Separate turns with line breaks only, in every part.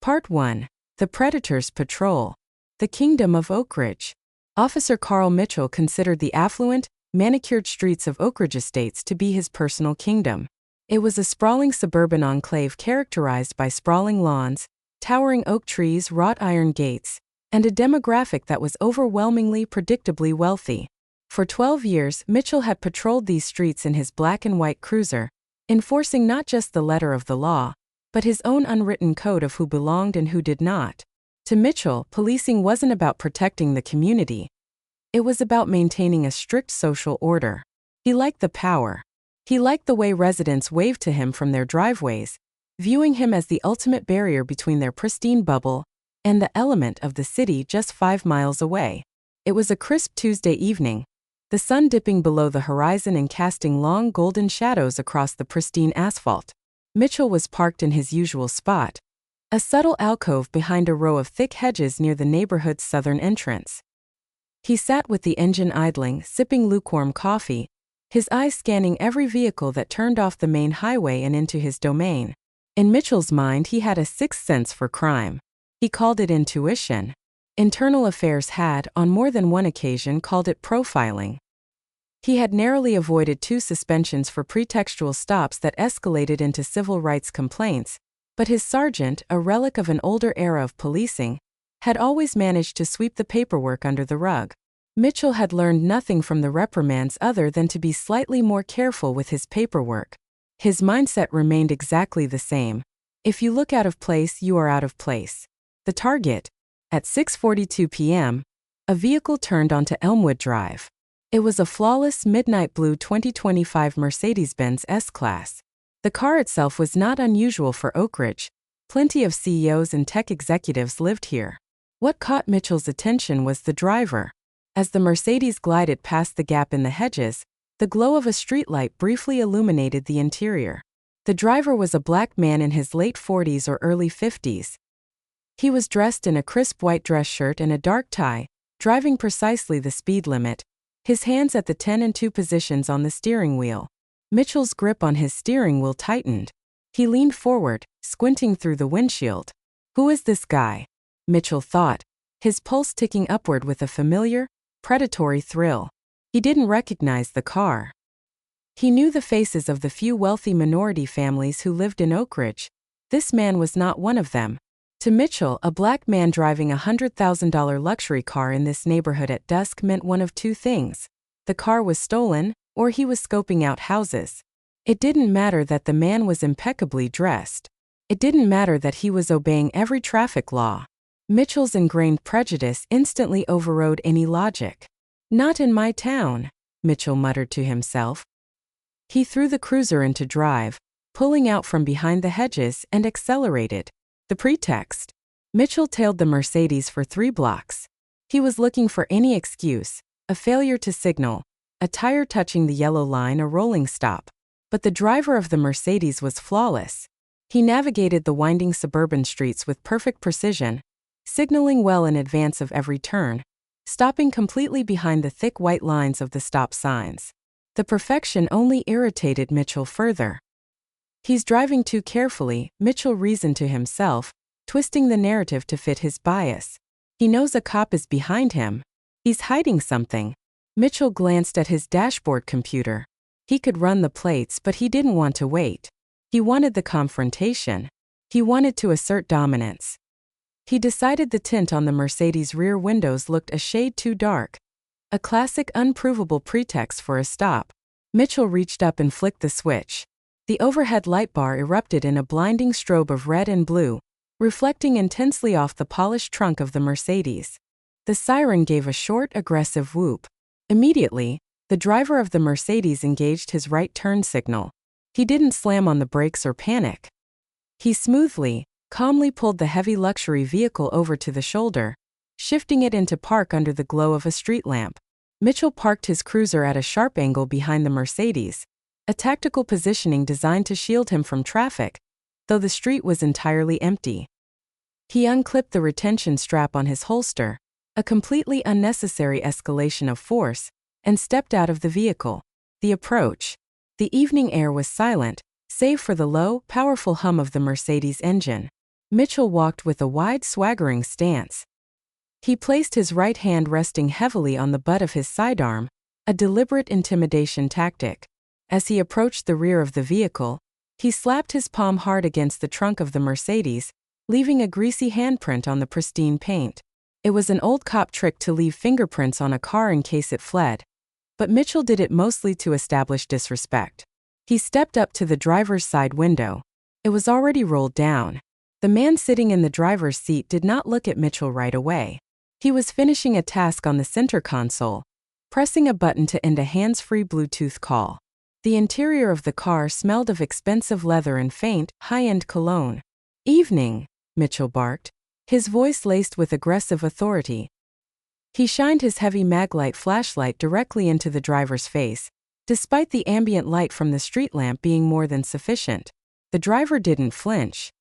Part 1. The Predators Patrol. The Kingdom of Oakridge. Officer Carl Mitchell considered the affluent, manicured streets of Oakridge Estates to be his personal kingdom. It was a sprawling suburban enclave characterized by sprawling lawns, towering oak trees, wrought iron gates, and a demographic that was overwhelmingly predictably wealthy. For 12 years, Mitchell had patrolled these streets in his black and white cruiser, enforcing not just the letter of the law, but his own unwritten code of who belonged and who did not. To Mitchell, policing wasn't about protecting the community. It was about maintaining a strict social order. He liked the power. He liked the way residents waved to him from their driveways, viewing him as the ultimate barrier between their pristine bubble and the element of the city just 5 miles away. It was a crisp Tuesday evening, the sun dipping below the horizon and casting long golden shadows across the pristine asphalt. Mitchell was parked in his usual spot, a subtle alcove behind a row of thick hedges near the neighborhood's southern entrance. He sat with the engine idling, sipping lukewarm coffee, his eyes scanning every vehicle that turned off the main highway and into his domain. In Mitchell's mind, he had a sixth sense for crime. He called it intuition. Internal Affairs had, on more than one occasion, called it profiling. He had narrowly avoided 2 suspensions for pretextual stops that escalated into civil rights complaints, but his sergeant, a relic of an older era of policing, had always managed to sweep the paperwork under the rug. Mitchell had learned nothing from the reprimands other than to be slightly more careful with his paperwork. His mindset remained exactly the same. If you look out of place, you are out of place. The target. At 6:42 p.m., a vehicle turned onto Elmwood Drive. It was a flawless midnight blue 2025 Mercedes-Benz S-Class. The car itself was not unusual for Oakridge. Plenty of CEOs and tech executives lived here. What caught Mitchell's attention was the driver. As the Mercedes glided past the gap in the hedges, the glow of a streetlight briefly illuminated the interior. The driver was a black man in his late 40s or early 50s. He was dressed in a crisp white dress shirt and a dark tie, driving precisely the speed limit, his hands at the 10 and 2 positions on the steering wheel. Mitchell's grip on his steering wheel tightened. He leaned forward, squinting through the windshield. Who is this guy? Mitchell thought, his pulse ticking upward with a familiar, predatory thrill. He didn't recognize the car. He knew the faces of the few wealthy minority families who lived in Oakridge. This man was not one of them. To Mitchell, a black man driving a $100,000 luxury car in this neighborhood at dusk meant one of 2 things. The car was stolen, or he was scoping out houses. It didn't matter that the man was impeccably dressed. It didn't matter that he was obeying every traffic law. Mitchell's ingrained prejudice instantly overrode any logic. Not in my town, Mitchell muttered to himself. He threw the cruiser into drive, pulling out from behind the hedges, and accelerated. The pretext. Mitchell tailed the Mercedes for 3 blocks. He was looking for any excuse, a failure to signal, a tire touching the yellow line, a rolling stop. But the driver of the Mercedes was flawless. He navigated the winding suburban streets with perfect precision, signaling well in advance of every turn, stopping completely behind the thick white lines of the stop signs. The perfection only irritated Mitchell further. He's driving too carefully, Mitchell reasoned to himself, twisting the narrative to fit his bias. He knows a cop is behind him. He's hiding something. Mitchell glanced at his dashboard computer. He could run the plates, but he didn't want to wait. He wanted the confrontation. He wanted to assert dominance. He decided the tint on the Mercedes' rear windows looked a shade too dark. A classic unprovable pretext for a stop. Mitchell reached up and flicked the switch. The overhead light bar erupted in a blinding strobe of red and blue, reflecting intensely off the polished trunk of the Mercedes. The siren gave a short, aggressive whoop. Immediately, the driver of the Mercedes engaged his right turn signal. He didn't slam on the brakes or panic. He smoothly, calmly pulled the heavy luxury vehicle over to the shoulder, shifting it into park under the glow of a street lamp. Mitchell parked his cruiser at a sharp angle behind the Mercedes, a tactical positioning designed to shield him from traffic, though the street was entirely empty. He unclipped the retention strap on his holster, a completely unnecessary escalation of force, and stepped out of the vehicle. The approach. The evening air was silent, save for the low, powerful hum of the Mercedes engine. Mitchell walked with a wide, swaggering stance. He placed his right hand resting heavily on the butt of his sidearm, a deliberate intimidation tactic. As he approached the rear of the vehicle, he slapped his palm hard against the trunk of the Mercedes, leaving a greasy handprint on the pristine paint. It was an old cop trick to leave fingerprints on a car in case it fled, but Mitchell did it mostly to establish disrespect. He stepped up to the driver's side window. It was already rolled down. The man sitting in the driver's seat did not look at Mitchell right away. He was finishing a task on the center console, pressing a button to end a hands-free Bluetooth call. The interior of the car smelled of expensive leather and faint, high-end cologne. "Evening," Mitchell barked, his voice laced with aggressive authority. He shined his heavy Maglite flashlight directly into the driver's face, despite the ambient light from the street lamp being more than sufficient. The driver didn't flinch.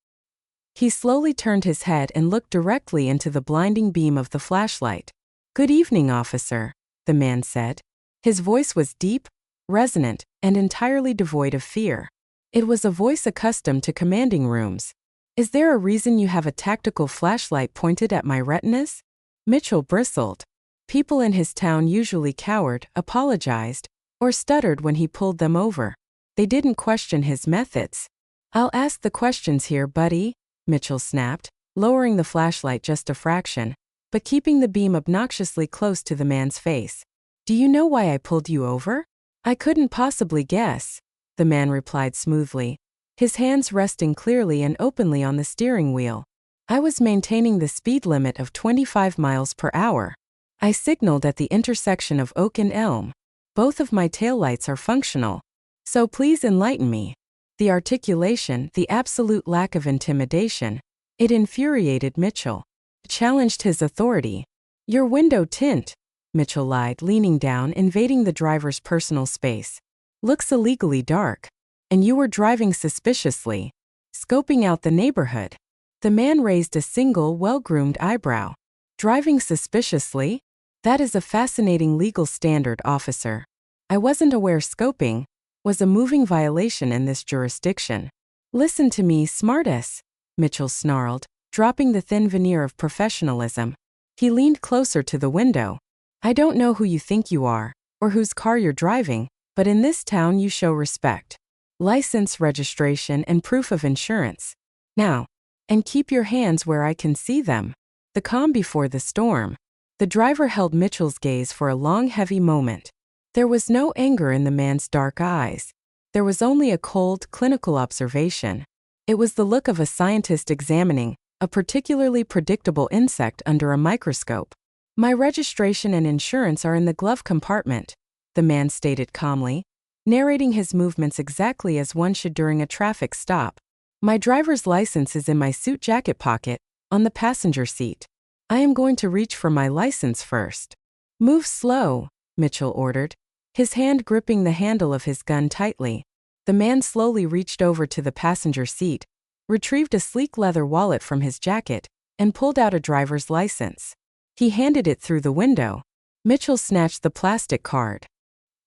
He slowly turned his head and looked directly into the blinding beam of the flashlight. "Good evening, officer," the man said. His voice was deep, resonant, and entirely devoid of fear. It was a voice accustomed to commanding rooms. "Is there a reason you have a tactical flashlight pointed at my retinas?" Mitchell bristled. People in his town usually cowered, apologized, or stuttered when he pulled them over. They didn't question his methods. "I'll ask the questions here, buddy," Mitchell snapped, lowering the flashlight just a fraction, but keeping the beam obnoxiously close to the man's face. "Do you know why I pulled you over?" "I couldn't possibly guess," the man replied smoothly, his hands resting clearly and openly on the steering wheel. "I was maintaining the speed limit of 25 miles per hour. I signaled at the intersection of Oak and Elm. Both of my taillights are functional. So please enlighten me." The articulation, the absolute lack of intimidation, it infuriated Mitchell. It challenged his authority. "Your window tint," Mitchell lied, leaning down, invading the driver's personal space, "looks illegally dark. And you were driving suspiciously, scoping out the neighborhood." The man raised a single, well-groomed eyebrow. "Driving suspiciously? That is a fascinating legal standard, officer. I wasn't aware scoping was a moving violation in this jurisdiction." "Listen to me, smartass," Mitchell snarled, dropping the thin veneer of professionalism. He leaned closer to the window. "I don't know who you think you are, or whose car you're driving, but in this town you show respect. License, registration, and proof of insurance. Now, and keep your hands where I can see them." The calm before the storm. The driver held Mitchell's gaze for a long, heavy moment. There was no anger in the man's dark eyes. There was only a cold, clinical observation. It was the look of a scientist examining a particularly predictable insect under a microscope. "My registration and insurance are in the glove compartment," the man stated calmly, narrating his movements exactly as one should during a traffic stop. "My driver's license is in my suit jacket pocket, on the passenger seat. I am going to reach for my license first." "Move slow," Mitchell ordered, his hand gripping the handle of his gun tightly. The man slowly reached over to the passenger seat, retrieved a sleek leather wallet from his jacket, and pulled out a driver's license. He handed it through the window. Mitchell snatched the plastic card.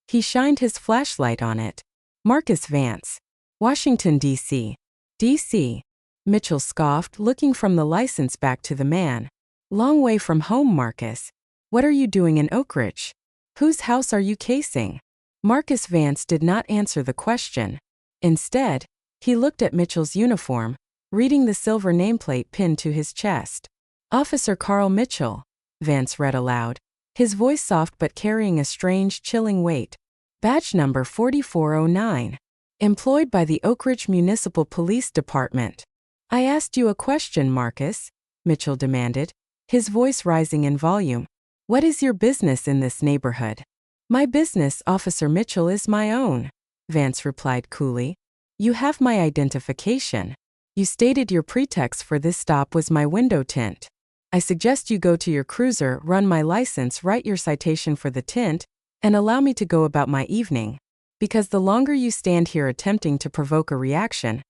He shined his flashlight on it. "Marcus Vance, Washington, D.C. D.C. Mitchell scoffed, looking from the license back to the man. "Long way from home, Marcus. What are you doing in Oak Ridge? Whose house are you casing?" Marcus Vance did not answer the question. Instead, he looked at Mitchell's uniform, reading the silver nameplate pinned to his chest. "Officer Carl Mitchell," Vance read aloud, his voice soft but carrying a strange, chilling weight. "Badge number 4409. Employed by the Oak Ridge Municipal Police Department." "I asked you a question, Marcus," Mitchell demanded, his voice rising in volume. "What is your business in this neighborhood?" "My business, Officer Mitchell, is my own," Vance replied coolly. "You have my identification. You stated your pretext for this stop was my window tint. I suggest you go to your cruiser, run my license, write your citation for the tint, and allow me to go about my evening. Because the longer you stand here attempting to provoke a reaction,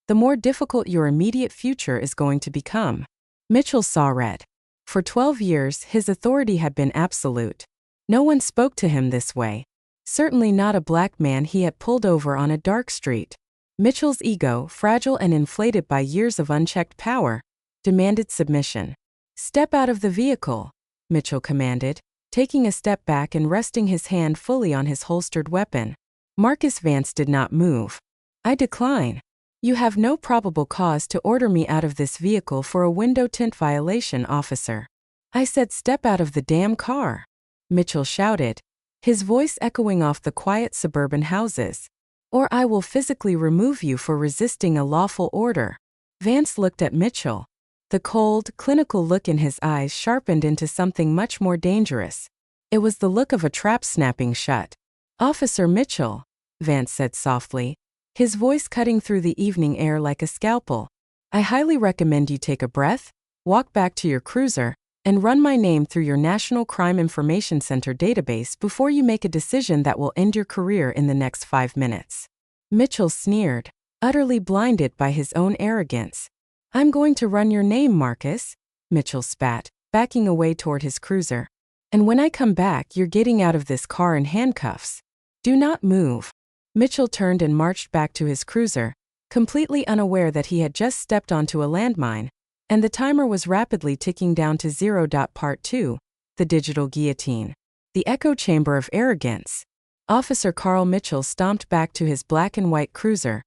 the more difficult your immediate future is going to become." Mitchell saw red. For 12 years, his authority had been absolute. No one spoke to him this way. Certainly not a black man he had pulled over on a dark street. Mitchell's ego, fragile and inflated by years of unchecked power, demanded submission. "Step out of the vehicle," Mitchell commanded, taking a step back and resting his hand fully on his holstered weapon. Marcus Vance did not move. "I decline. You have no probable cause to order me out of this vehicle for a window tint violation, officer." "I said step out of the damn car," Mitchell shouted, his voice echoing off the quiet suburban houses. "Or I will physically remove you for resisting a lawful order." Vance looked at Mitchell. The cold, clinical look in his eyes sharpened into something much more dangerous. It was the look of a trap snapping shut. "Officer Mitchell," Vance said softly, his voice cutting through the evening air like a scalpel, "I highly recommend you take a breath, walk back to your cruiser, and run my name through your National Crime Information Center database before you make a decision that will end your career in the next 5 minutes. Mitchell sneered, utterly blinded by his own arrogance. "I'm going to run your name, Marcus," Mitchell spat, backing away toward his cruiser. "And when I come back, you're getting out of this car in handcuffs. Do not move." Mitchell turned and marched back to his cruiser, completely unaware that he had just stepped onto a landmine, and the timer was rapidly ticking down to 0. Part 2, the digital guillotine. The echo chamber of arrogance. Officer Carl Mitchell stomped back to his black and white cruiser,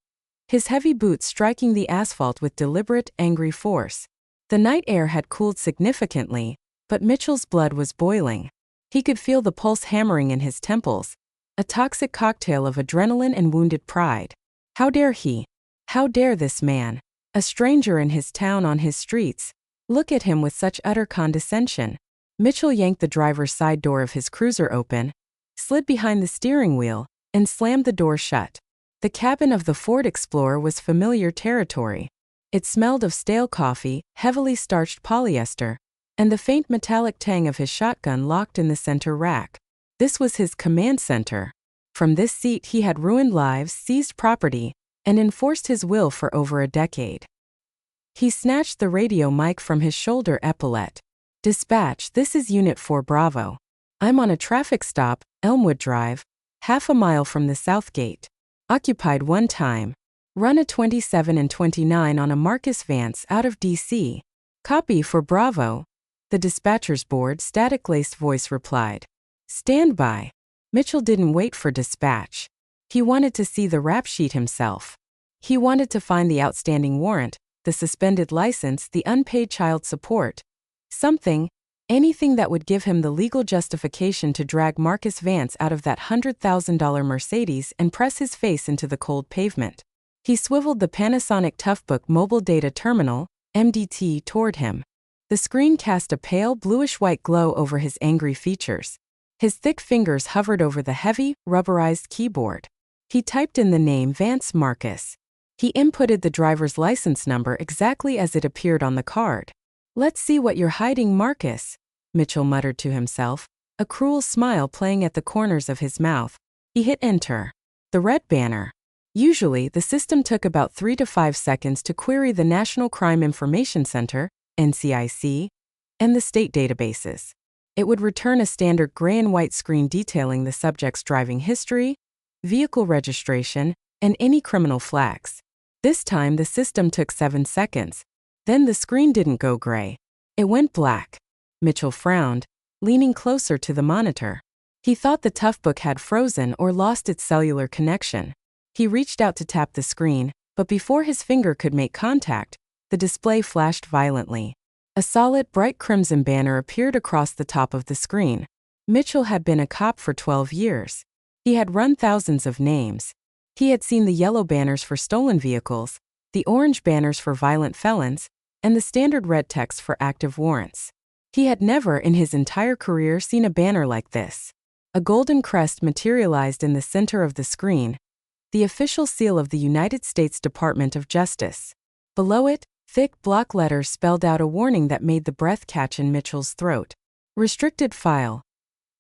his heavy boots striking the asphalt with deliberate, angry force. The night air had cooled significantly, but Mitchell's blood was boiling. He could feel the pulse hammering in his temples, a toxic cocktail of adrenaline and wounded pride. How dare he? How dare this man? A stranger in his town, on his streets. Look at him with such utter condescension. Mitchell yanked the driver's side door of his cruiser open, slid behind the steering wheel, and slammed the door shut. The cabin of the Ford Explorer was familiar territory. It smelled of stale coffee, heavily starched polyester, and the faint metallic tang of his shotgun locked in the center rack. This was his command center. From this seat he had ruined lives, seized property, and enforced his will for over a decade. He snatched the radio mic from his shoulder epaulette. "Dispatch, this is Unit 4 Bravo. I'm on a traffic stop, Elmwood Drive, half a mile from the South Gate. Occupied one time. Run a 27 and 29 on a Marcus Vance out of D.C. Copy for Bravo," the dispatcher's bored, static-laced voice replied. "Stand by." Mitchell didn't wait for dispatch. He wanted to see the rap sheet himself. He wanted to find the outstanding warrant, the suspended license, the unpaid child support. Something, anything that would give him the legal justification to drag Marcus Vance out of that $100,000 Mercedes and press his face into the cold pavement. He swiveled the Panasonic Toughbook Mobile Data Terminal, MDT, toward him. The screen cast a pale bluish-white glow over his angry features. His thick fingers hovered over the heavy, rubberized keyboard. He typed in the name Vance Marcus. He inputted the driver's license number exactly as it appeared on the card. "Let's see what you're hiding, Marcus," Mitchell muttered to himself, a cruel smile playing at the corners of his mouth. He hit enter. The red banner. Usually, the system took about 3 to 5 seconds to query the National Crime Information Center, NCIC, and the state databases. It would return a standard gray and white screen detailing the subject's driving history, vehicle registration, and any criminal flags. This time the system took 7 seconds. Then the screen didn't go gray. It went black. Mitchell frowned, leaning closer to the monitor. He thought the Toughbook had frozen or lost its cellular connection. He reached out to tap the screen, but before his finger could make contact, the display flashed violently. A solid, bright crimson banner appeared across the top of the screen. Mitchell had been a cop for 12 years. He had run thousands of names. He had seen the yellow banners for stolen vehicles, the orange banners for violent felons, and the standard red text for active warrants. He had never in his entire career seen a banner like this. A golden crest materialized in the center of the screen, the official seal of the United States Department of Justice. Below it, thick block letters spelled out a warning that made the breath catch in Mitchell's throat. Restricted file.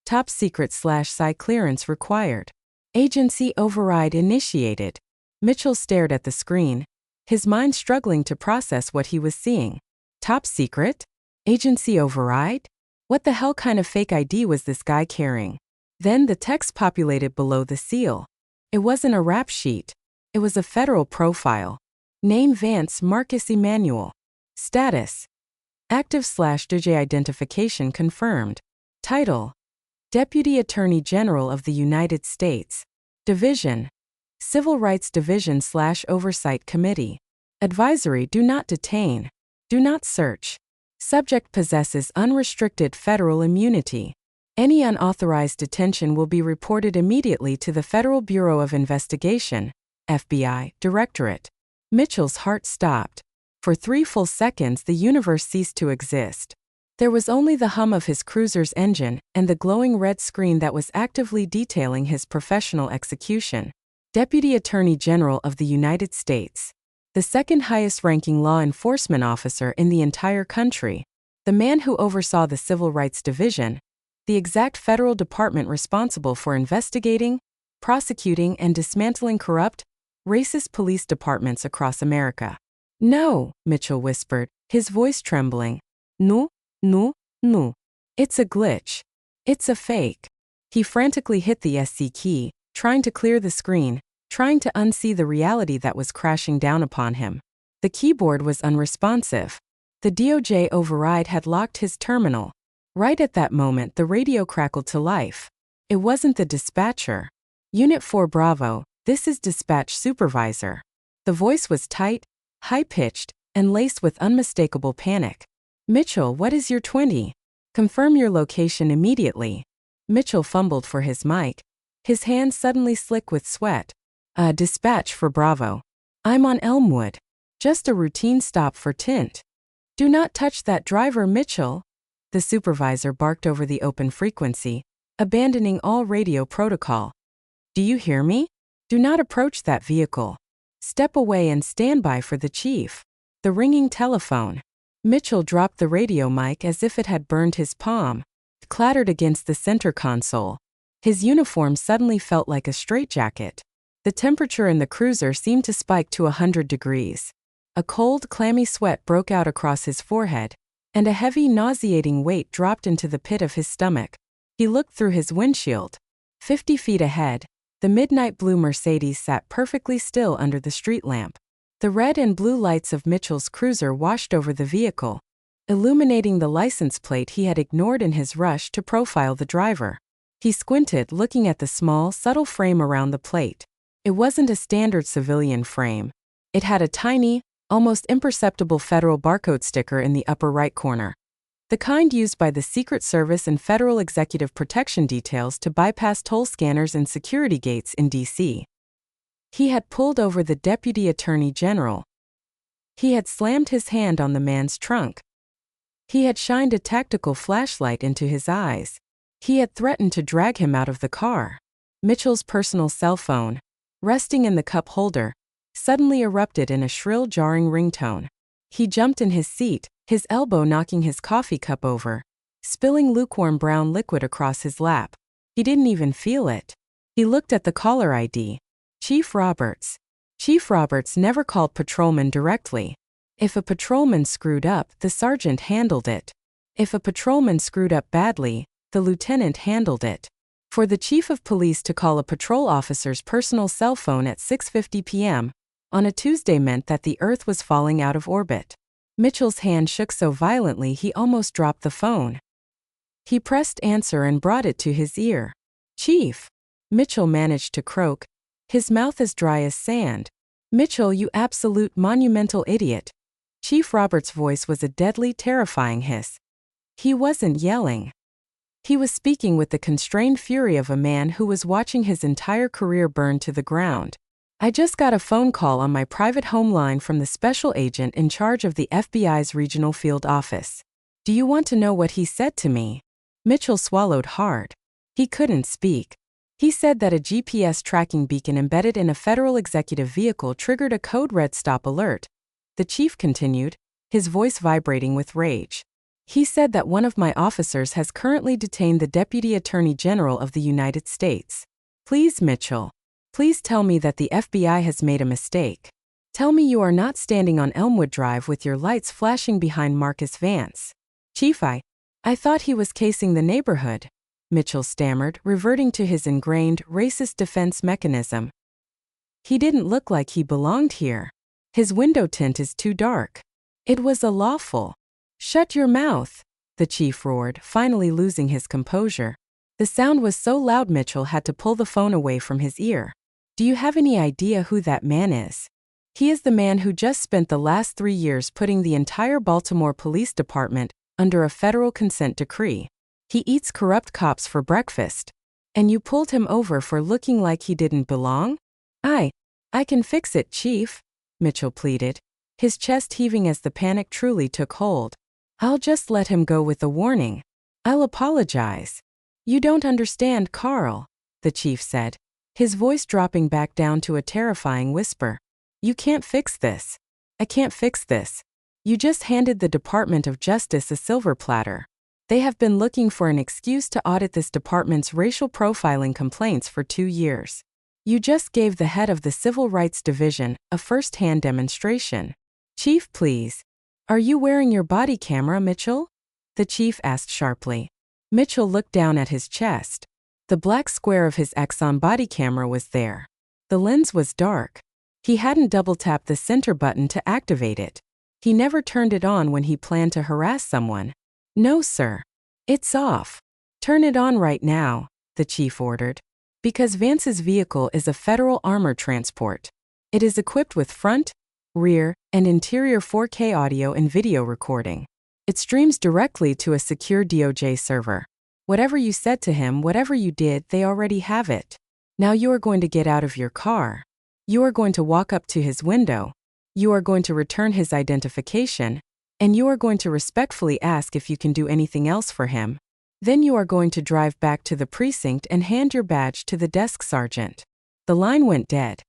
Top secret/PSY clearance required. Agency override initiated. Mitchell stared at the screen, his mind struggling to process what he was seeing. Top secret? Agency override? What the hell kind of fake ID was this guy carrying? Then the text populated below the seal. It wasn't a rap sheet. It was a federal profile. Name Vance Marcus Emanuel. Status: active/DJ identification confirmed. Title: Deputy Attorney General of the United States. Division: Civil Rights Division/Oversight Committee. Advisory: do not detain. Do not search. Subject possesses unrestricted federal immunity. Any unauthorized detention will be reported immediately to the Federal Bureau of Investigation, FBI, Directorate. Mitchell's heart stopped. For 3 full seconds the universe ceased to exist. There was only the hum of his cruiser's engine and the glowing red screen that was actively detailing his professional execution. Deputy Attorney General of the United States. The second highest-ranking law enforcement officer in the entire country. The man who oversaw the Civil Rights Division, the exact federal department responsible for investigating, prosecuting, and dismantling corrupt, racist police departments across America. "No," Mitchell whispered, his voice trembling. "No, no, no. It's a glitch. It's a fake." He frantically hit the SC key, trying to clear the screen, trying to unsee the reality that was crashing down upon him. The keyboard was unresponsive. The DOJ override had locked his terminal. Right at that moment, the radio crackled to life. It wasn't the dispatcher. "Unit 4 Bravo, this is dispatch supervisor." The voice was tight, high-pitched, and laced with unmistakable panic. "Mitchell, what is your 20? Confirm your location immediately." Mitchell fumbled for his mic, his hands suddenly slick with sweat. Dispatch for Bravo. I'm on Elmwood. Just a routine stop for tint." "Do not touch that driver, Mitchell." The supervisor barked over the open frequency, abandoning all radio protocol. "Do you hear me? Do not approach that vehicle. Step away and stand by for the chief." The ringing telephone. Mitchell dropped the radio mic as if it had burned his palm. It clattered against the center console. His uniform suddenly felt like a straitjacket. The temperature in the cruiser seemed to spike to 100 degrees. A cold, clammy sweat broke out across his forehead, and a heavy, nauseating weight dropped into the pit of his stomach. He looked through his windshield. 50 feet ahead, the midnight blue Mercedes sat perfectly still under the street lamp. The red and blue lights of Mitchell's cruiser washed over the vehicle, illuminating the license plate he had ignored in his rush to profile the driver. He squinted, looking at the small, subtle frame around the plate. It wasn't a standard civilian frame. It had a tiny, almost imperceptible federal barcode sticker in the upper right corner. The kind used by the Secret Service and Federal Executive Protection Details to bypass toll scanners and security gates in D.C. He had pulled over the Deputy Attorney General. He had slammed his hand on the man's trunk. He had shined a tactical flashlight into his eyes. He had threatened to drag him out of the car. Mitchell's personal cell phone, resting in the cup holder, suddenly erupted in a shrill, jarring ringtone. He jumped in his seat, his elbow knocking his coffee cup over, spilling lukewarm brown liquid across his lap. He didn't even feel it. He looked at the caller ID. Chief Roberts. Chief Roberts never called patrolmen directly. If a patrolman screwed up, the sergeant handled it. If a patrolman screwed up badly, the lieutenant handled it. For the chief of police to call a patrol officer's personal cell phone at 6:50 p.m. on a Tuesday meant that the Earth was falling out of orbit. Mitchell's hand shook so violently he almost dropped the phone. He pressed answer and brought it to his ear. "Chief." Mitchell managed to croak, his mouth as dry as sand. "Mitchell, you absolute monumental idiot." Chief Roberts' voice was a deadly, terrifying hiss. He wasn't yelling. He was speaking with the constrained fury of a man who was watching his entire career burn to the ground. "I just got a phone call on my private home line from the special agent in charge of the FBI's regional field office. Do you want to know what he said to me?" Mitchell swallowed hard. He couldn't speak. He said that a GPS tracking beacon embedded in a federal executive vehicle triggered a code red stop alert. The chief continued, his voice vibrating with rage. "He said that one of my officers has currently detained the Deputy Attorney General of the United States. Please, Mitchell. Please tell me that the FBI has made a mistake. Tell me you are not standing on Elmwood Drive with your lights flashing behind Marcus Vance." "Chief, I thought he was casing the neighborhood," Mitchell stammered, reverting to his ingrained, racist defense mechanism. He didn't look like he belonged here. His window tint is too dark. It was a lawful. Shut your mouth, the chief roared, finally losing his composure. The sound was so loud Mitchell had to pull the phone away from his ear. Do you have any idea who that man is? He is the man who just spent the last 3 years putting the entire Baltimore Police Department under a federal consent decree. He eats corrupt cops for breakfast. And you pulled him over for looking like he didn't belong? I can fix it, Chief, Mitchell pleaded, his chest heaving as the panic truly took hold. I'll just let him go with a warning. I'll apologize. You don't understand, Carl, the chief said, his voice dropping back down to a terrifying whisper. You can't fix this. I can't fix this. You just handed the Department of Justice a silver platter. They have been looking for an excuse to audit this department's racial profiling complaints for 2 years. You just gave the head of the Civil Rights Division a first-hand demonstration. Chief, please. Are you wearing your body camera, Mitchell? The chief asked sharply. Mitchell looked down at his chest. The black square of his Axon body camera was there. The lens was dark. He hadn't double-tapped the center button to activate it. He never turned it on when he planned to harass someone. No, sir. It's off. Turn it on right now, the chief ordered. Because Vance's vehicle is a federal armor transport. It is equipped with front, rear, and interior 4K audio and video recording. It streams directly to a secure DOJ server. Whatever you said to him, whatever you did, they already have it. Now you are going to get out of your car. You are going to walk up to his window. You are going to return his identification. And you are going to respectfully ask if you can do anything else for him. Then you are going to drive back to the precinct and hand your badge to the desk sergeant. The line went dead.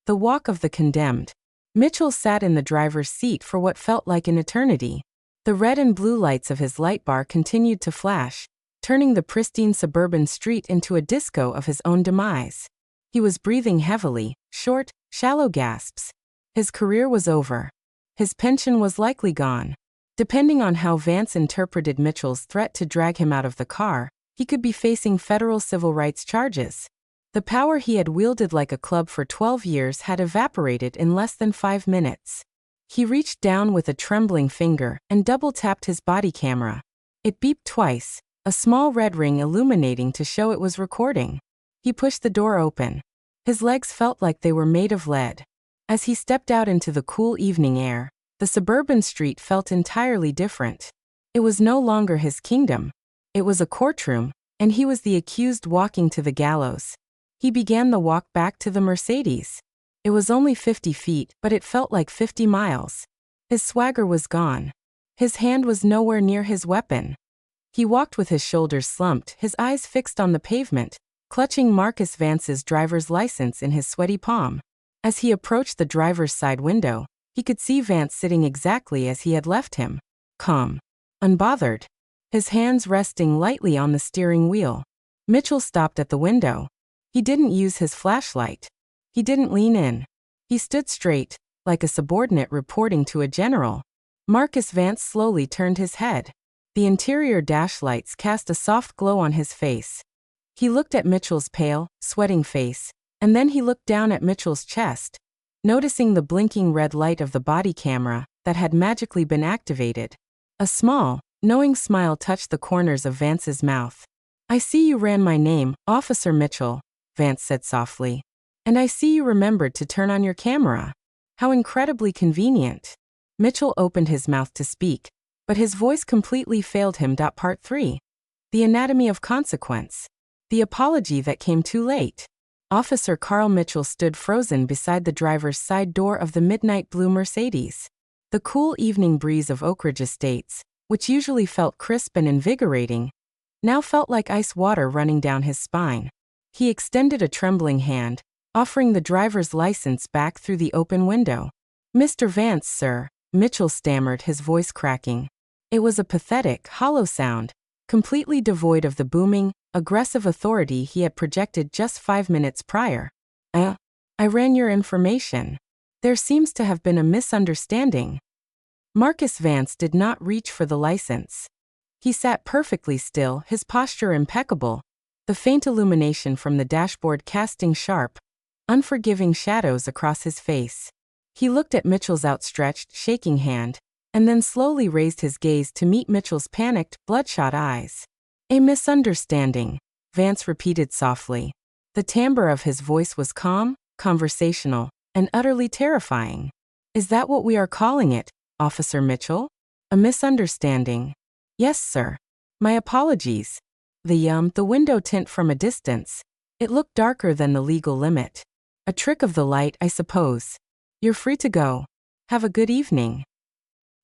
The walk of the condemned. Mitchell sat in the driver's seat for what felt like an eternity. The red and blue lights of his light bar continued to flash, turning the pristine suburban street into a disco of his own demise. He was breathing heavily, short, shallow gasps. His career was over. His pension was likely gone. Depending on how Vance interpreted Mitchell's threat to drag him out of the car, he could be facing federal civil rights charges. The power he had wielded like a club for 12 years had evaporated in less than 5 minutes. He reached down with a trembling finger and double-tapped his body camera. It beeped twice, a small red ring illuminating to show it was recording. He pushed the door open. His legs felt like they were made of lead. As he stepped out into the cool evening air, the suburban street felt entirely different. It was no longer his kingdom. It was a courtroom, and he was the accused walking to the gallows. He began the walk back to the Mercedes. It was only 50 feet, but it felt like 50 miles. His swagger was gone. His hand was nowhere near his weapon. He walked with his shoulders slumped, his eyes fixed on the pavement, clutching Marcus Vance's driver's license in his sweaty palm. As he approached the driver's side window, he could see Vance sitting exactly as he had left him, calm, unbothered, his hands resting lightly on the steering wheel. Mitchell stopped at the window. He didn't use his flashlight. He didn't lean in. He stood straight, like a subordinate reporting to a general. Marcus Vance slowly turned his head. The interior dash lights cast a soft glow on his face. He looked at Mitchell's pale, sweating face, and then he looked down at Mitchell's chest, noticing the blinking red light of the body camera that had magically been activated. A small, knowing smile touched the corners of Vance's mouth. I see you ran my name, Officer Mitchell, Vance said softly. And I see you remembered to turn on your camera. How incredibly convenient. Mitchell opened his mouth to speak, but his voice completely failed him. Part 3. The anatomy of consequence. The apology that came too late. Officer Carl Mitchell stood frozen beside the driver's side door of the midnight blue Mercedes. The cool evening breeze of Oak Ridge Estates, which usually felt crisp and invigorating, now felt like ice water running down his spine. He extended a trembling hand, offering the driver's license back through the open window. Mr. Vance, sir, Mitchell stammered, his voice cracking. It was a pathetic, hollow sound, completely devoid of the booming, aggressive authority he had projected just 5 minutes prior. I ran your information. There seems to have been a misunderstanding. Marcus Vance did not reach for the license. He sat perfectly still, his posture impeccable, the faint illumination from the dashboard casting sharp, unforgiving shadows across his face. He looked at Mitchell's outstretched, shaking hand, and then slowly raised his gaze to meet Mitchell's panicked, bloodshot eyes. A misunderstanding, Vance repeated softly. The timbre of his voice was calm, conversational, and utterly terrifying. Is that what we are calling it, Officer Mitchell? A misunderstanding? Yes, sir. My apologies. The window tint from a distance. It looked darker than the legal limit. A trick of the light, I suppose. You're free to go. Have a good evening.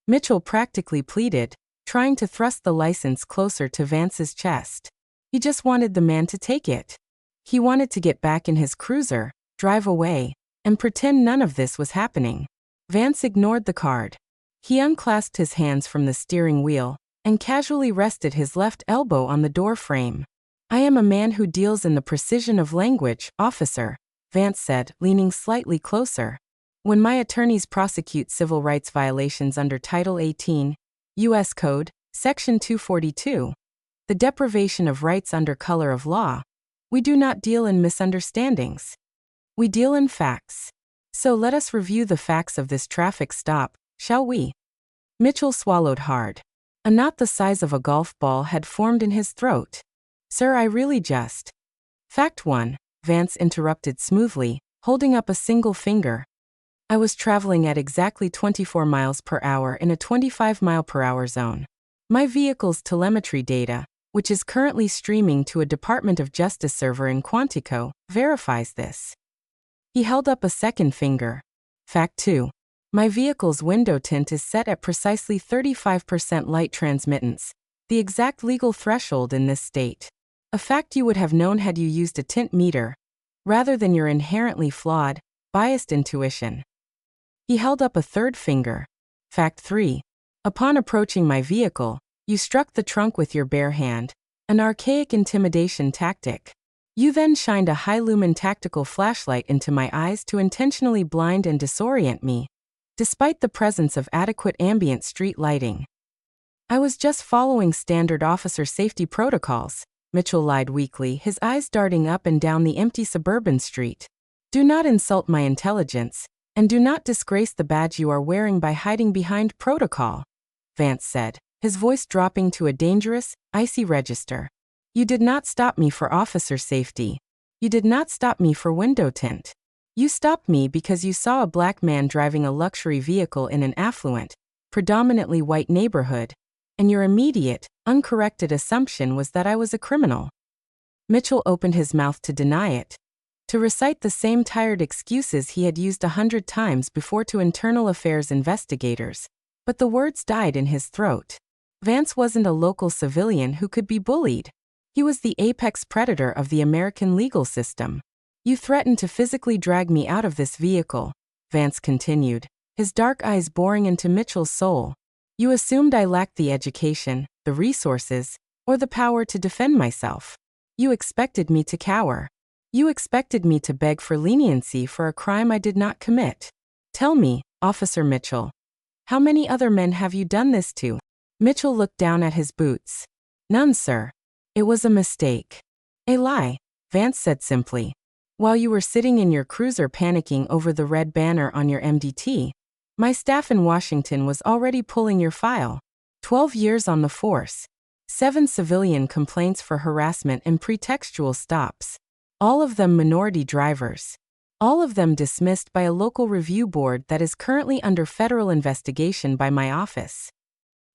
Mitchell practically pleaded, trying to thrust the license closer to Vance's chest. He just wanted the man to take it. He wanted to get back in his cruiser, drive away, and pretend none of this was happening. Vance ignored the card. He unclasped his hands from the steering wheel and casually rested his left elbow on the door frame. I am a man who deals in the precision of language, officer, Vance said, leaning slightly closer. When my attorneys prosecute civil rights violations under Title 18, U.S. Code, Section 242, the deprivation of rights under color of law, we do not deal in misunderstandings. We deal in facts. So let us review the facts of this traffic stop, shall we? Mitchell swallowed hard. A knot the size of a golf ball had formed in his throat. Sir, I really just... Fact 1, Vance interrupted smoothly, holding up a single finger. I was traveling at exactly 24 miles per hour in a 25-mile-per-hour zone. My vehicle's telemetry data, which is currently streaming to a Department of Justice server in Quantico, verifies this. He held up a second finger. Fact 2. My vehicle's window tint is set at precisely 35% light transmittance, the exact legal threshold in this state. A fact you would have known had you used a tint meter, rather than your inherently flawed, biased intuition. He held up a third finger. Fact 3. Upon approaching my vehicle, you struck the trunk with your bare hand, an archaic intimidation tactic. You then shined a high-lumen tactical flashlight into my eyes to intentionally blind and disorient me, despite the presence of adequate ambient street lighting. I was just following standard officer safety protocols, Mitchell lied weakly, his eyes darting up and down the empty suburban street. Do not insult my intelligence, and do not disgrace the badge you are wearing by hiding behind protocol, Vance said, his voice dropping to a dangerous, icy register. You did not stop me for officer safety. You did not stop me for window tint. You stopped me because you saw a black man driving a luxury vehicle in an affluent, predominantly white neighborhood, and your immediate, uncorrected assumption was that I was a criminal. Mitchell opened his mouth to deny it, to recite the same tired excuses he had used 100 times before to internal affairs investigators, but the words died in his throat. Vance wasn't a local civilian who could be bullied. He was the apex predator of the American legal system. You threatened to physically drag me out of this vehicle, Vance continued, his dark eyes boring into Mitchell's soul. You assumed I lacked the education, the resources, or the power to defend myself. You expected me to cower. You expected me to beg for leniency for a crime I did not commit. Tell me, Officer Mitchell, how many other men have you done this to? Mitchell looked down at his boots. None, sir. It was a mistake. A lie, Vance said simply. While you were sitting in your cruiser panicking over the red banner on your MDT, my staff in Washington was already pulling your file. 12 years on the force. 7 civilian complaints for harassment and pretextual stops. All of them minority drivers. All of them dismissed by a local review board that is currently under federal investigation by my office.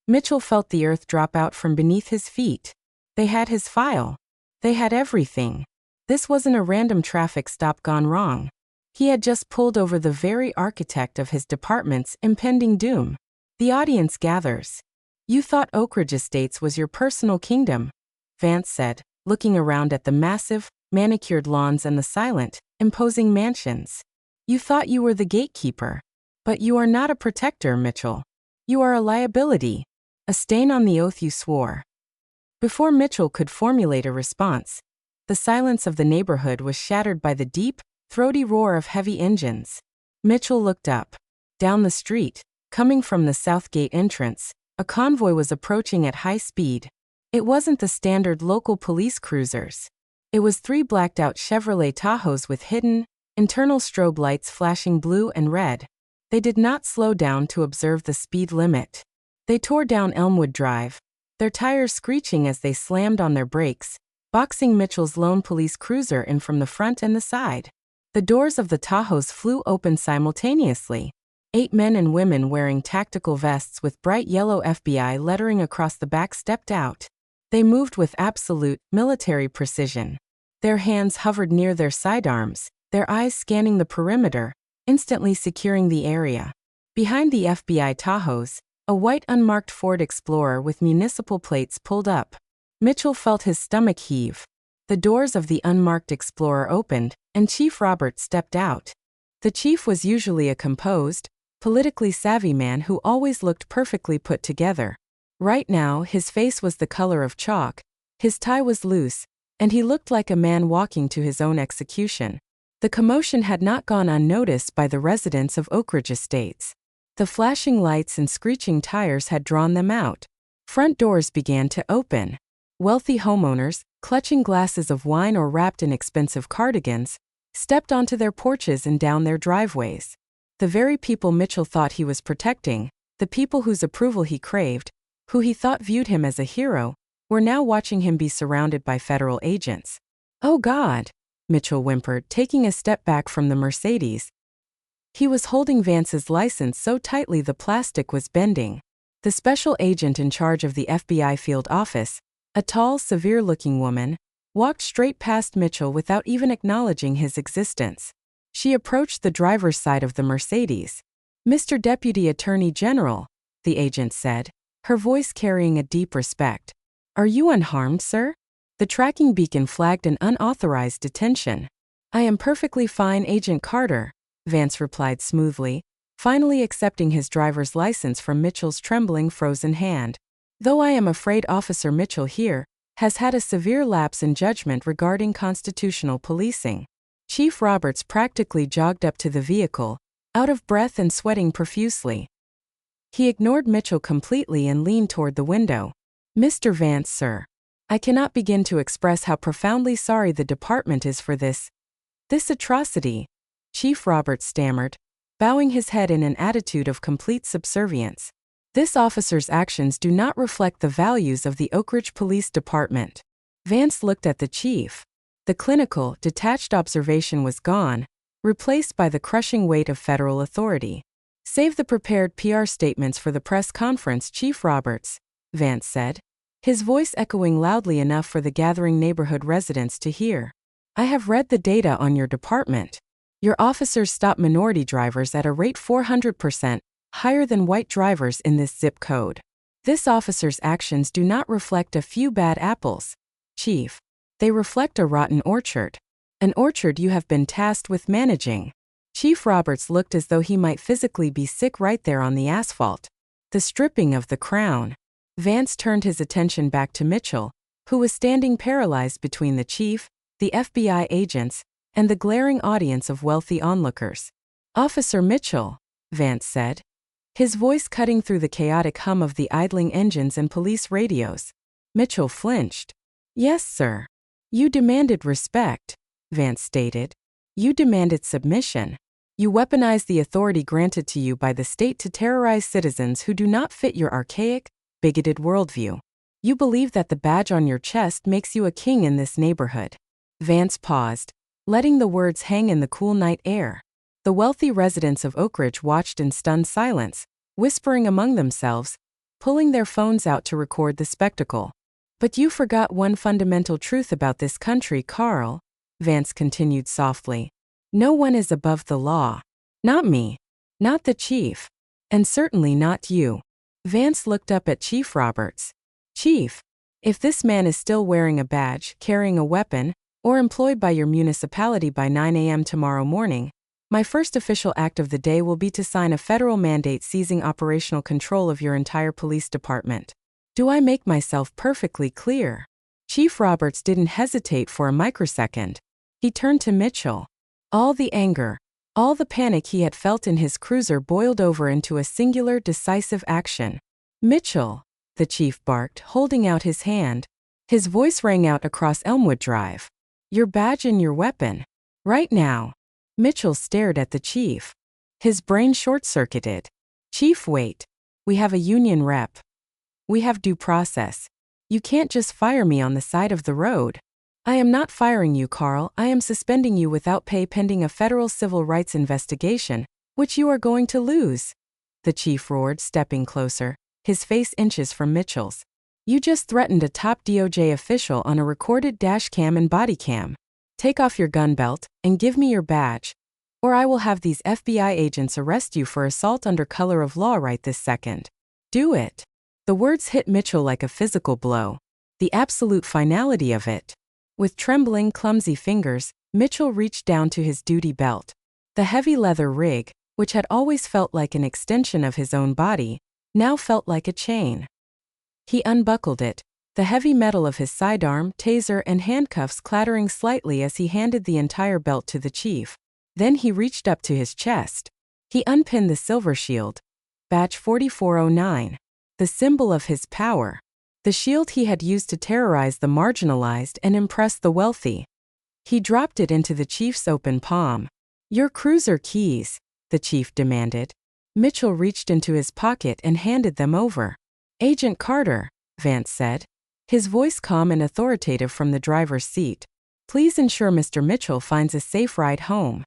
Mitchell felt the earth drop out from beneath his feet. They had his file. They had everything. This wasn't a random traffic stop gone wrong. He had just pulled over the very architect of his department's impending doom. The audience gathers. You thought Oak Ridge Estates was your personal kingdom, Vance said, looking around at the massive, manicured lawns and the silent, imposing mansions. You thought you were the gatekeeper. But you are not a protector, Mitchell. You are a liability. A stain on the oath you swore. Before Mitchell could formulate a response, the silence of the neighborhood was shattered by the deep, throaty roar of heavy engines. Mitchell looked up. Down the street, coming from the South Gate entrance, a convoy was approaching at high speed. It wasn't the standard local police cruisers. It was 3 blacked-out Chevrolet Tahoes with hidden, internal strobe lights flashing blue and red. They did not slow down to observe the speed limit. They tore down Elmwood Drive, their tires screeching as they slammed on their brakes, boxing Mitchell's lone police cruiser in from the front and the side. The doors of the Tahoes flew open simultaneously. 8 men and women wearing tactical vests with bright yellow FBI lettering across the back stepped out. They moved with absolute, military precision. Their hands hovered near their sidearms, their eyes scanning the perimeter, instantly securing the area. Behind the FBI Tahoes, a white unmarked Ford Explorer with municipal plates pulled up. Mitchell felt his stomach heave. The doors of the unmarked Explorer opened, and Chief Roberts stepped out. The chief was usually a composed, politically savvy man who always looked perfectly put together. Right now, his face was the color of chalk, his tie was loose, and he looked like a man walking to his own execution. The commotion had not gone unnoticed by the residents of Oakridge Estates. The flashing lights and screeching tires had drawn them out. Front doors began to open. Wealthy homeowners, clutching glasses of wine or wrapped in expensive cardigans, stepped onto their porches and down their driveways. The very people Mitchell thought he was protecting, the people whose approval he craved, who he thought viewed him as a hero, were now watching him be surrounded by federal agents. "Oh God," Mitchell whimpered, taking a step back from the Mercedes. He was holding Vance's license so tightly the plastic was bending. The special agent in charge of the FBI field office, a tall, severe-looking woman, walked straight past Mitchell without even acknowledging his existence. She approached the driver's side of the Mercedes. "Mr. Deputy Attorney General," the agent said, her voice carrying a deep respect. "Are you unharmed, sir?" The tracking beacon flagged an unauthorized detention. "I am perfectly fine, Agent Carter," Vance replied smoothly, finally accepting his driver's license from Mitchell's trembling, frozen hand. "Though I am afraid Officer Mitchell here has had a severe lapse in judgment regarding constitutional policing." Chief Roberts practically jogged up to the vehicle, out of breath and sweating profusely. He ignored Mitchell completely and leaned toward the window. "Mr. Vance, sir, I cannot begin to express how profoundly sorry the department is for this atrocity," Chief Roberts stammered, bowing his head in an attitude of complete subservience. "This officer's actions do not reflect the values of the Oakridge Police Department." Vance looked at the chief. The clinical, detached observation was gone, replaced by the crushing weight of federal authority. "Save the prepared PR statements for the press conference, Chief Roberts," Vance said, his voice echoing loudly enough for the gathering neighborhood residents to hear. "I have read the data on your department. Your officers stop minority drivers at a rate 400% higher than white drivers in this zip code. This officer's actions do not reflect a few bad apples, Chief. They reflect a rotten orchard. An orchard you have been tasked with managing." Chief Roberts looked as though he might physically be sick right there on the asphalt. The stripping of the crown. Vance turned his attention back to Mitchell, who was standing paralyzed between the chief, the FBI agents, and the glaring audience of wealthy onlookers. "Officer Mitchell," Vance said, his voice cutting through the chaotic hum of the idling engines and police radios. Mitchell flinched. "Yes, sir. You demanded respect," Vance stated. "You demanded submission. You weaponized the authority granted to you by the state to terrorize citizens who do not fit your archaic, bigoted worldview. You believe that the badge on your chest makes you a king in this neighborhood." Vance paused, letting the words hang in the cool night air. The wealthy residents of Oakridge watched in stunned silence, whispering among themselves, pulling their phones out to record the spectacle. "But you forgot one fundamental truth about this country, Carl," Vance continued softly. "No one is above the law. Not me. Not the chief. And certainly not you." Vance looked up at Chief Roberts. "Chief, if this man is still wearing a badge, carrying a weapon, or employed by your municipality by 9 a.m. tomorrow morning, my first official act of the day will be to sign a federal mandate seizing operational control of your entire police department. Do I make myself perfectly clear?" Chief Roberts didn't hesitate for a microsecond. He turned to Mitchell. All the anger, all the panic he had felt in his cruiser boiled over into a singular, decisive action. "Mitchell," the chief barked, holding out his hand. His voice rang out across Elmwood Drive. "Your badge and your weapon. Right now." Mitchell stared at the chief. His brain short-circuited. Chief, wait. We have a union rep. We have due process. You can't just fire me on the side of the road. I am not firing you, Carl. I am suspending you without pay pending a federal civil rights investigation, which you are going to lose. The chief roared, stepping closer, his face inches from Mitchell's. You just threatened a top DOJ official on a recorded dash cam and body cam. Take off your gun belt and give me your badge, or I will have these FBI agents arrest you for assault under color of law right this second. Do it. The words hit Mitchell like a physical blow. The absolute finality of it. With trembling, clumsy fingers, Mitchell reached down to his duty belt. The heavy leather rig, which had always felt like an extension of his own body, now felt like a chain. He unbuckled it, the heavy metal of his sidearm, taser, and handcuffs clattering slightly as he handed the entire belt to the chief. Then he reached up to his chest. He unpinned the silver shield. Badge 4409. The symbol of his power. The shield he had used to terrorize the marginalized and impress the wealthy. He dropped it into the chief's open palm. Your cruiser keys, the chief demanded. Mitchell reached into his pocket and handed them over. Agent Carter, Vance said, his voice calm and authoritative from the driver's seat. Please ensure Mr. Mitchell finds a safe ride home.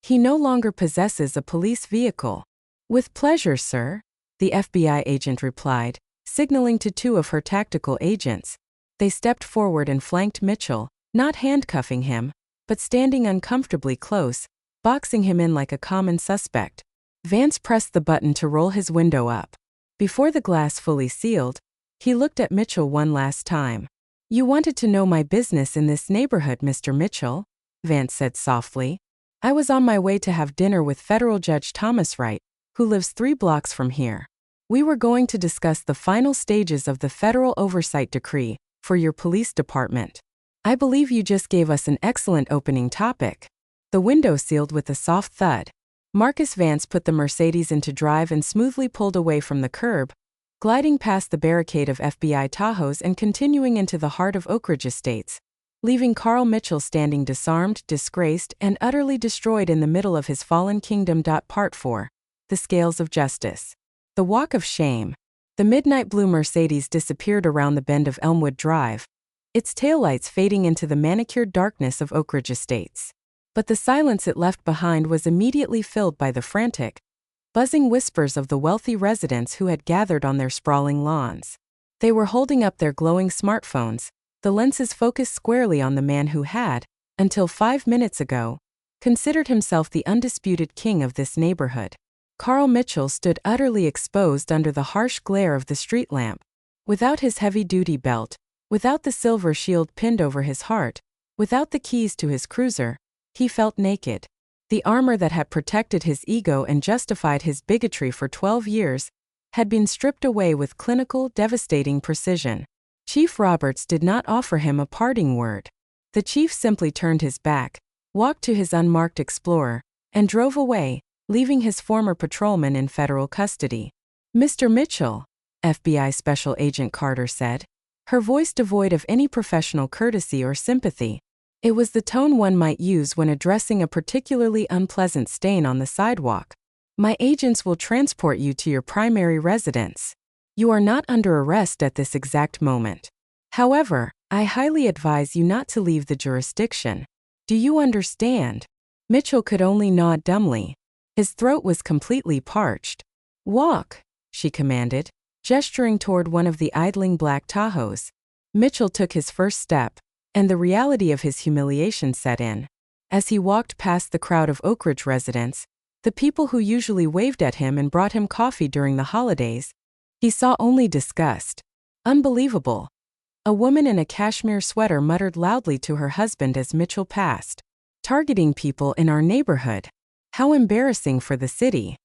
He no longer possesses a police vehicle. With pleasure, sir, the FBI agent replied, signaling to two of her tactical agents. They stepped forward and flanked Mitchell, not handcuffing him, but standing uncomfortably close, boxing him in like a common suspect. Vance pressed the button to roll his window up. Before the glass fully sealed, he looked at Mitchell one last time. You wanted to know my business in this neighborhood, Mr. Mitchell, Vance said softly. I was on my way to have dinner with Federal Judge Thomas Wright, who lives 3 blocks from here. We were going to discuss the final stages of the federal oversight decree for your police department. I believe you just gave us an excellent opening topic. The window sealed with a soft thud. Marcus Vance put the Mercedes into drive and smoothly pulled away from the curb, gliding past the barricade of FBI Tahoes and continuing into the heart of Oak Ridge Estates, leaving Carl Mitchell standing disarmed, disgraced, and utterly destroyed in the middle of his fallen kingdom. Part 4. The Scales of Justice. The Walk of Shame. The midnight blue Mercedes disappeared around the bend of Elmwood Drive, its taillights fading into the manicured darkness of Oak Ridge Estates. But the silence it left behind was immediately filled by the frantic, buzzing whispers of the wealthy residents who had gathered on their sprawling lawns. They were holding up their glowing smartphones, the lenses focused squarely on the man who had, until 5 minutes ago, considered himself the undisputed king of this neighborhood. Carl Mitchell stood utterly exposed under the harsh glare of the street lamp. Without his heavy-duty belt, without the silver shield pinned over his heart, without the keys to his cruiser, he felt naked. The armor that had protected his ego and justified his bigotry for 12 years had been stripped away with clinical, devastating precision. Chief Roberts did not offer him a parting word. The chief simply turned his back, walked to his unmarked Explorer, and drove away, leaving his former patrolman in federal custody. Mr. Mitchell, FBI Special Agent Carter said, her voice devoid of any professional courtesy or sympathy. It was the tone one might use when addressing a particularly unpleasant stain on the sidewalk. My agents will transport you to your primary residence. You are not under arrest at this exact moment. However, I highly advise you not to leave the jurisdiction. Do you understand? Mitchell could only nod dumbly. His throat was completely parched. Walk, she commanded, gesturing toward one of the idling black Tahoes. Mitchell took his first step, and the reality of his humiliation set in. As he walked past the crowd of Oak Ridge residents, the people who usually waved at him and brought him coffee during the holidays, he saw only disgust. Unbelievable. A woman in a cashmere sweater muttered loudly to her husband as Mitchell passed. Targeting people in our neighborhood. How embarrassing for the city.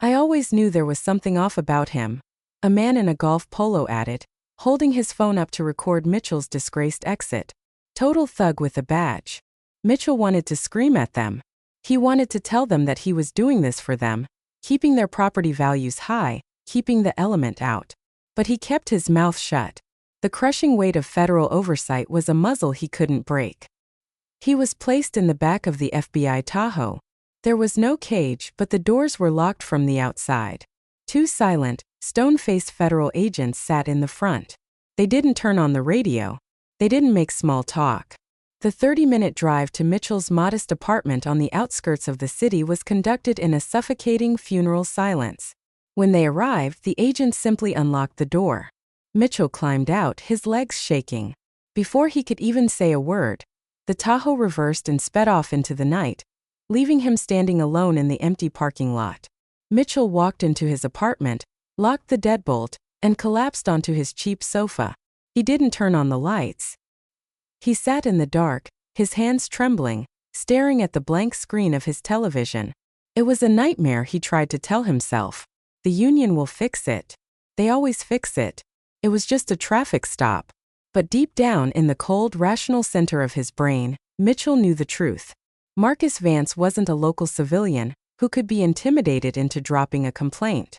I always knew there was something off about him. A man in a golf polo added, holding his phone up to record Mitchell's disgraced exit. Total thug with a badge. Mitchell wanted to scream at them. He wanted to tell them that he was doing this for them, keeping their property values high, keeping the element out. But he kept his mouth shut. The crushing weight of federal oversight was a muzzle he couldn't break. He was placed in the back of the FBI Tahoe. There was no cage, but the doors were locked from the outside. Two silent, stone-faced federal agents sat in the front. They didn't turn on the radio. They didn't make small talk. The 30-minute drive to Mitchell's modest apartment on the outskirts of the city was conducted in a suffocating funeral silence. When they arrived, the agents simply unlocked the door. Mitchell climbed out, his legs shaking. Before he could even say a word, the Tahoe reversed and sped off into the night, leaving him standing alone in the empty parking lot. Mitchell walked into his apartment, locked the deadbolt, and collapsed onto his cheap sofa. He didn't turn on the lights. He sat in the dark, his hands trembling, staring at the blank screen of his television. It was a nightmare, he tried to tell himself. The union will fix it. They always fix it. It was just a traffic stop. But deep down in the cold, rational center of his brain, Mitchell knew the truth. Marcus Vance wasn't a local civilian who could be intimidated into dropping a complaint.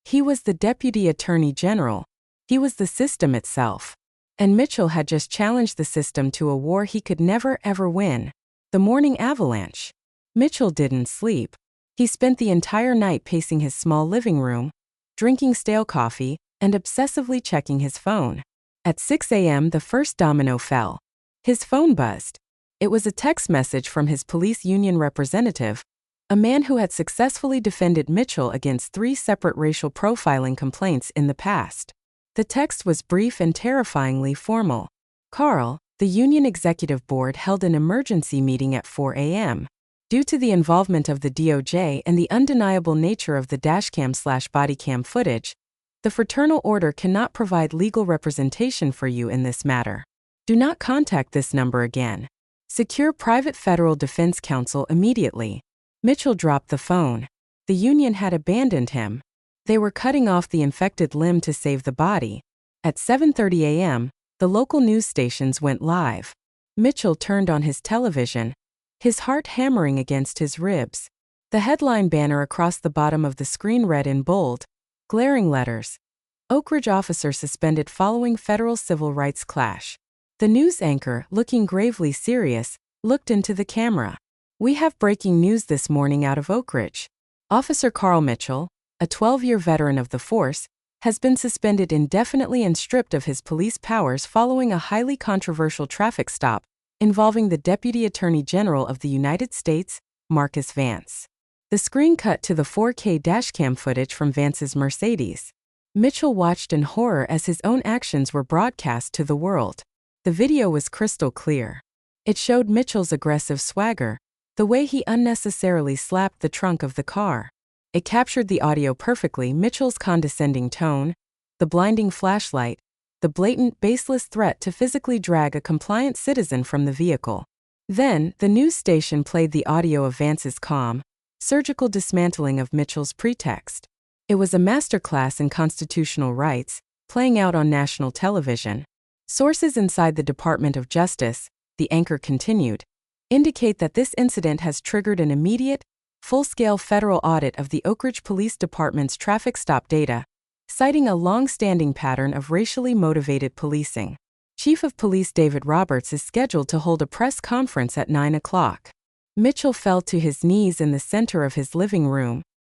He was the Deputy Attorney General. He was the system itself. And Mitchell had just challenged the system to a war he could never ever win. The morning avalanche. Mitchell didn't sleep. He spent the entire night pacing his small living room, drinking stale coffee, and obsessively checking his phone. At 6 a.m., the first domino fell. His phone buzzed. It was a text message from his police union representative, a man who had successfully defended Mitchell against 3 separate racial profiling complaints in the past. The text was brief and terrifyingly formal. Carl, the union executive board held an emergency meeting at 4 a.m. Due to the involvement of the DOJ and the undeniable nature of the dashcam/bodycam footage, the Fraternal Order cannot provide legal representation for you in this matter. Do not contact this number again. Secure private federal defense counsel immediately. Mitchell dropped the phone. The union had abandoned him. They were cutting off the infected limb to save the body. At 7:30 a.m., the local news stations went live. Mitchell turned on his television, his heart hammering against his ribs. The headline banner across the bottom of the screen read in bold, glaring letters: Oak Ridge officer suspended following federal civil rights clash. The news anchor, looking gravely serious, looked into the camera. We have breaking news this morning out of Oak Ridge. Officer Carl Mitchell, a 12-year veteran of the force, has been suspended indefinitely and stripped of his police powers following a highly controversial traffic stop involving the Deputy Attorney General of the United States, Marcus Vance. The screen cut to the 4K dashcam footage from Vance's Mercedes. Mitchell watched in horror as his own actions were broadcast to the world. The video was crystal clear. It showed Mitchell's aggressive swagger, the way he unnecessarily slapped the trunk of the car. It captured the audio perfectly: Mitchell's condescending tone, the blinding flashlight, the blatant, baseless threat to physically drag a compliant citizen from the vehicle. Then, the news station played the audio of Vance's calm, surgical dismantling of Mitchell's pretext. It was a masterclass in constitutional rights, playing out on national television. Sources inside the Department of Justice, the anchor continued, indicate that this incident has triggered an immediate, full-scale federal audit of the Oak Ridge Police Department's traffic stop data, citing a long-standing pattern of racially motivated policing. Chief of Police David Roberts is scheduled to hold a press conference at 9 o'clock. Mitchell fell to his knees in the center of his living room,